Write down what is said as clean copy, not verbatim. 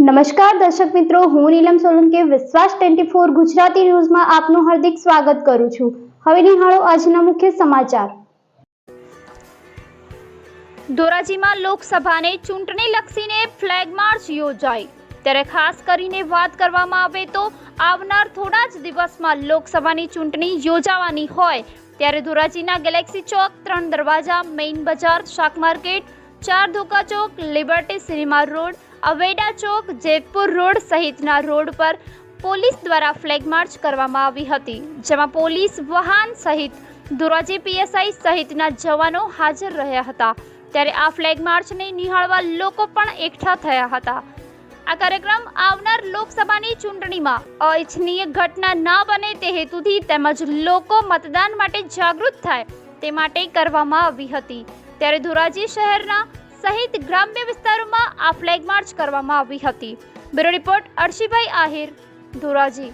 નમસ્કાર દર્શક મિત્રો, હું નીલમ સોલંકી વિશ્વાસ 24 ગુજરાતી ન્યૂઝમાં આપનું હાર્દિક સ્વાગત કરું છું। હવે નિહાળો આજના મુખ્ય સમાચાર। ધોરાજીમાં લોકસભાની ચૂંટણી લક્ષીને ફ્લેગ માર્ચ યોજાઈ। ત્યારે ખાસ કરીને વાત કરવામાં આવે તો આવનાર થોડા જ દિવસમાં લોકસભાની ચૂંટણી યોજાવાની હોય ત્યારે ધોરાજીના ગેલેક્સી ચોક, 3 દરવાજા, મેઇન બજાર, શાક માર્કેટ, 4 ધોકા ચોક, લિબર્ટી સિનેમા રોડ, અવેડા ચોક, જેતપુર રોડ સહિતના રોડ પર પોલીસ દ્વારા ફ્લેગ માર્ચ કરવામાં આવી હતી, જેમાં પોલીસ વાહન સહિત ધોરાજી પીએસઆઈ સહિતના જવાનો હાજર રહ્યા હતા। ત્યારે આ ફ્લેગ માર્ચને નિહાળવા લોકો પણ એકઠા થયા હતા। આ કાર્યક્રમ આવનાર લોકસભાની ચૂંટણીમાં અનિચ્છનીય ઘટના ન બને તે હેતુથી તેમજ લોકો મતદાન માટે જાગૃત થાય તે માટે કરવામાં આવી હતી। ત્યારે ધોરાજી શહેરના સહિત ગ્રામ્ય વિસ્તારોમાં આ ફ્લેગ માર્ચ કરવામાં આવી હતી। Bureau report અર્શીભાઈ Ahir, Dhoraji.